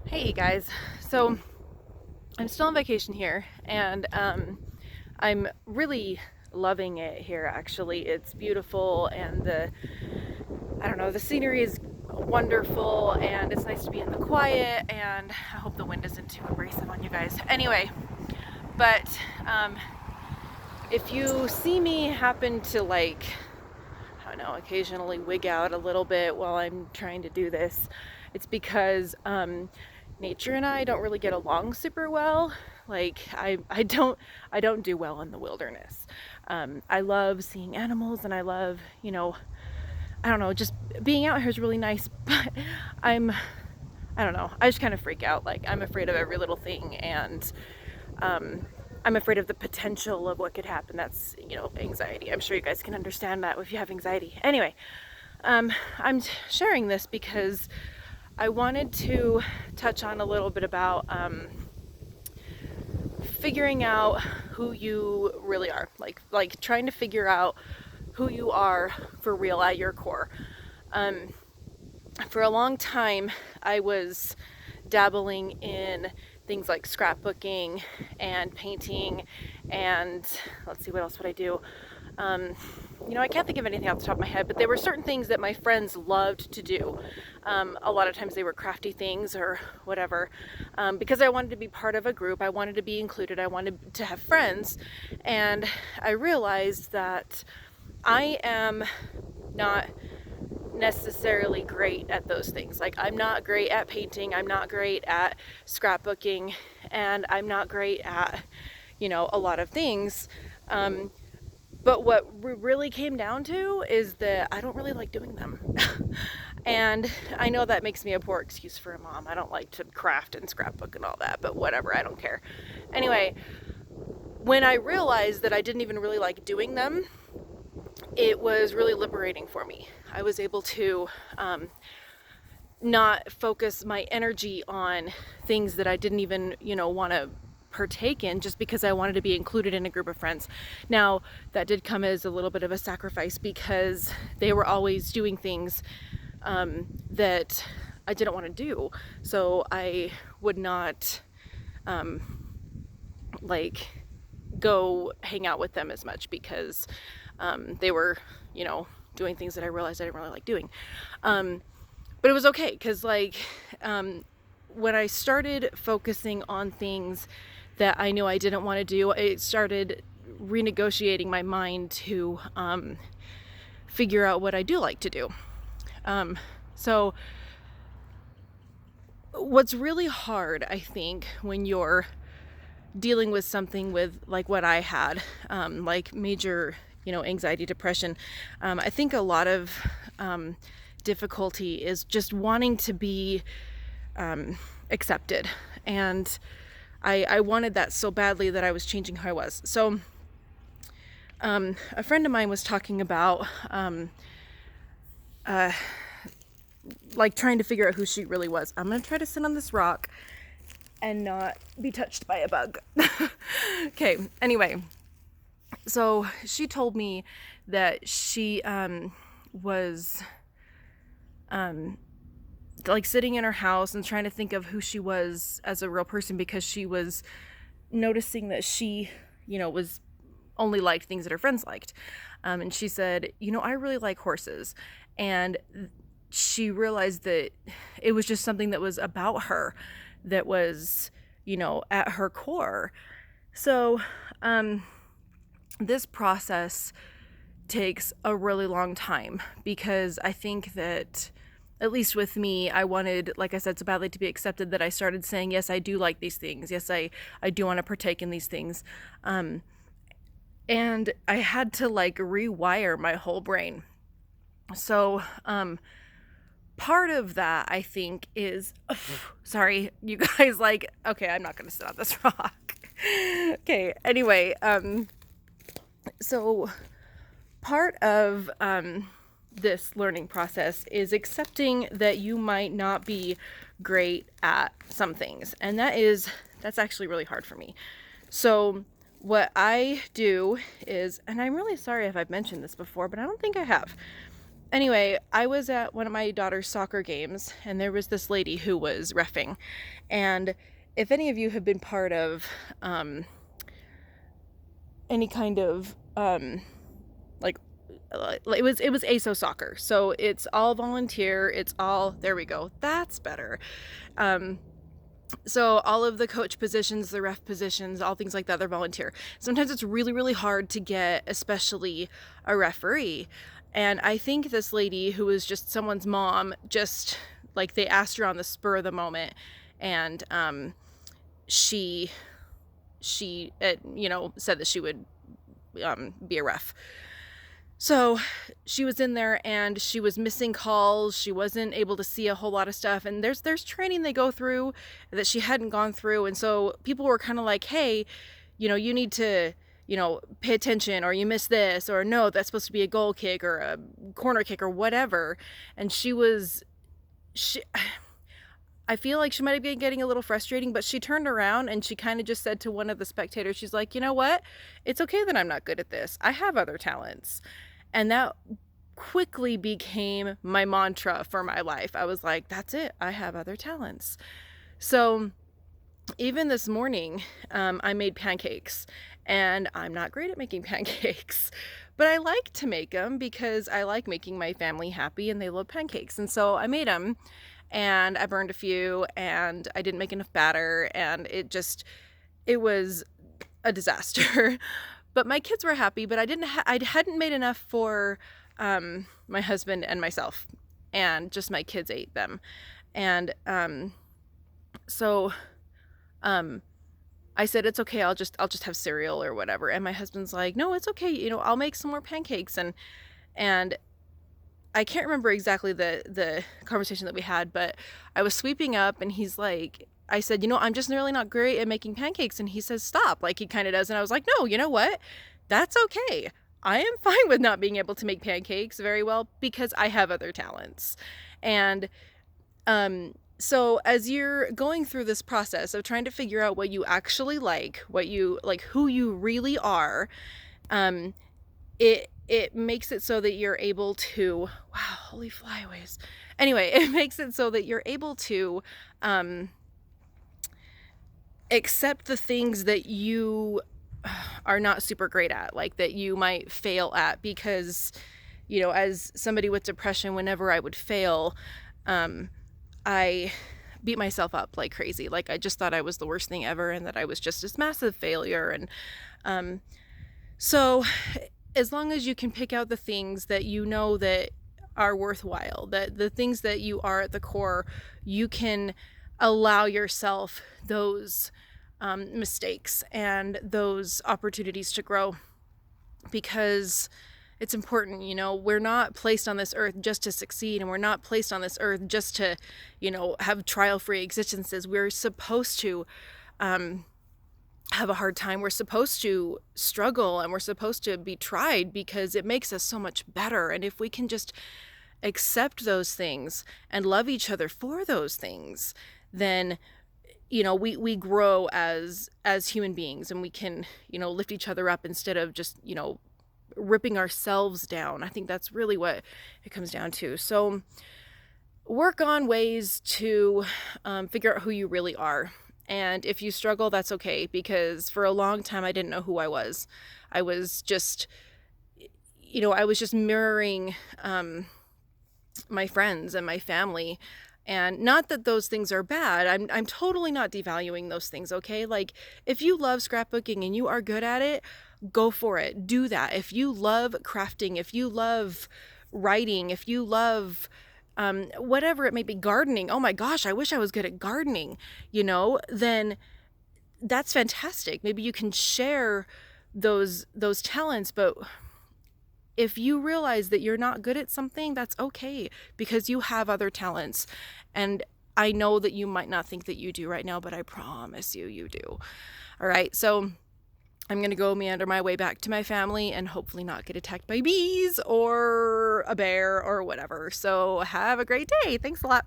Hey guys, so I'm still on vacation here, and I'm really loving it here. Actually, it's beautiful, and the scenery is wonderful, and it's nice to be in the quiet. And I hope the wind isn't too abrasive on you guys. Anyway, but if you see me happen to I don't know, occasionally wig out a little bit while I'm trying to do this, it's because nature and I don't really get along super well. I don't do well in the wilderness. I love seeing animals, and I love, I don't know, just being out here is really nice, but I don't know, I just kind of freak out. Like, I'm afraid of every little thing, and I'm afraid of the potential of what could happen. That's, anxiety. I'm sure you guys can understand that if you have anxiety. Anyway, I'm sharing this because I wanted to touch on a little bit about figuring out who you really are, like trying to figure out who you are for real at your core. For a long time, I was dabbling in things like scrapbooking and painting, and let's see, what else would I do? I can't think of anything off the top of my head, but there were certain things that my friends loved to do. A lot of times they were crafty things or whatever, because I wanted to be part of a group. I wanted to be included. I wanted to have friends. And I realized that I am not necessarily great at those things. Like, I'm not great at painting, I'm not great at scrapbooking, and I'm not great at, a lot of things. But what really came down to is that I don't really like doing them. And I know that makes me a poor excuse for a mom. I don't like to craft and scrapbook and all that, but whatever, I don't care. Anyway, when I realized that I didn't even really like doing them, it was really liberating for me. I was able to not focus my energy on things that I didn't even, want to partake in, just because I wanted to be included in a group of friends. Now, that did come as a little bit of a sacrifice, because they were always doing things that I didn't want to do. So I would not go hang out with them as much, because they were, doing things that I realized I didn't really like doing. But it was okay, because when I started focusing on things that I knew I didn't want to do, I started renegotiating my mind to figure out what I do like to do. So what's really hard, I think, when you're dealing with something with like what I had, like major, anxiety, depression, I think a lot of difficulty is just wanting to be accepted. And I wanted that so badly that I was changing who I was. So a friend of mine was talking about trying to figure out who she really was. I'm going to try to sit on this rock and not be touched by a bug. Okay, anyway, so she told me that she was sitting in her house and trying to think of who she was as a real person, because she was noticing that she, was only liked things that her friends liked. And she said, I really like horses. And she realized that it was just something that was about her, that was, at her core. So this process takes a really long time, because I think that, at least with me, I wanted, like I said, so badly to be accepted, that I started saying, yes, I do like these things. Yes, I do want to partake in these things. And I had to rewire my whole brain. So part of that, I think, is sorry, you guys, okay, I'm not gonna sit on this rock. Okay, anyway, so part of this learning process is accepting that you might not be great at some things, and that's actually really hard for me. So what I do is, and I'm really sorry if I've mentioned this before, but I don't think I have, anyway, I was at one of my daughter's soccer games, and there was this lady who was reffing. And if any of you have been part of any kind of like it was ASO soccer, so it's all volunteer, it's all, there we go, that's better. So all of the coach positions, the ref positions, all things like that, they're volunteer. Sometimes it's really, really hard to get, especially a referee. And I think this lady, who was just someone's mom, just like they asked her on the spur of the moment, and she said that she would be a ref. So she was in there and she was missing calls. She wasn't able to see a whole lot of stuff. And there's training they go through that she hadn't gone through. And so people were kind of like, hey, you need to, pay attention, or you missed this, or no, that's supposed to be a goal kick or a corner kick or whatever. And I feel like she might have been getting a little frustrating, but she turned around and she kind of just said to one of the spectators, she's like, you know what? It's okay that I'm not good at this. I have other talents. And that quickly became my mantra for my life. I was like, that's it. I have other talents. So even this morning, I made pancakes, and I'm not great at making pancakes, but I like to make them because I like making my family happy and they love pancakes. And so I made them, and I burned a few, and I didn't make enough batter, and it was a disaster. But my kids were happy, but I hadn't made enough for my husband and myself, and just my kids ate them. And so I said, it's okay, I'll just have cereal or whatever. And my husband's like, no, it's okay, I'll make some more pancakes. And I can't remember exactly the conversation that we had, but I was sweeping up, and he's like, I said, I'm just really not great at making pancakes. And he says, stop, like he kind of does. And I was like, no, you know what? That's okay. I am fine with not being able to make pancakes very well because I have other talents. And so as you're going through this process of trying to figure out what you actually like, who you really are, it makes it so that you're able to, wow, holy flyaways. Anyway, it makes it so that you're able to accept the things that you are not super great at, like that you might fail at, because, as somebody with depression, whenever I would fail, I beat myself up like crazy. Like I just thought I was the worst thing ever, and that I was just this massive failure. And so as long as you can pick out the things that that are worthwhile, that the things that you are at the core, you can allow yourself those mistakes and those opportunities to grow, because it's important. We're not placed on this earth just to succeed, and we're not placed on this earth just to, have trial-free existences. We're supposed to have a hard time. We're supposed to struggle, and we're supposed to be tried, because it makes us so much better. And if we can just accept those things and love each other for those things, then we grow as human beings, and we can lift each other up instead of just ripping ourselves down. I think that's really what it comes down to. So work on ways to figure out who you really are. And if you struggle, that's okay, because for a long time I didn't know who I was. I was just mirroring my friends and my family. And not that those things are bad. I'm totally not devaluing those things, okay? Like, if you love scrapbooking and you are good at it, go for it. Do that. If you love crafting, if you love writing, if you love whatever it may be, gardening. Oh my gosh, I wish I was good at gardening, then that's fantastic. Maybe you can share those talents, but if you realize that you're not good at something, that's okay, because you have other talents. And I know that you might not think that you do right now, but I promise you do. All right, so I'm going to go meander my way back to my family and hopefully not get attacked by bees or a bear or whatever. So have a great day. Thanks a lot.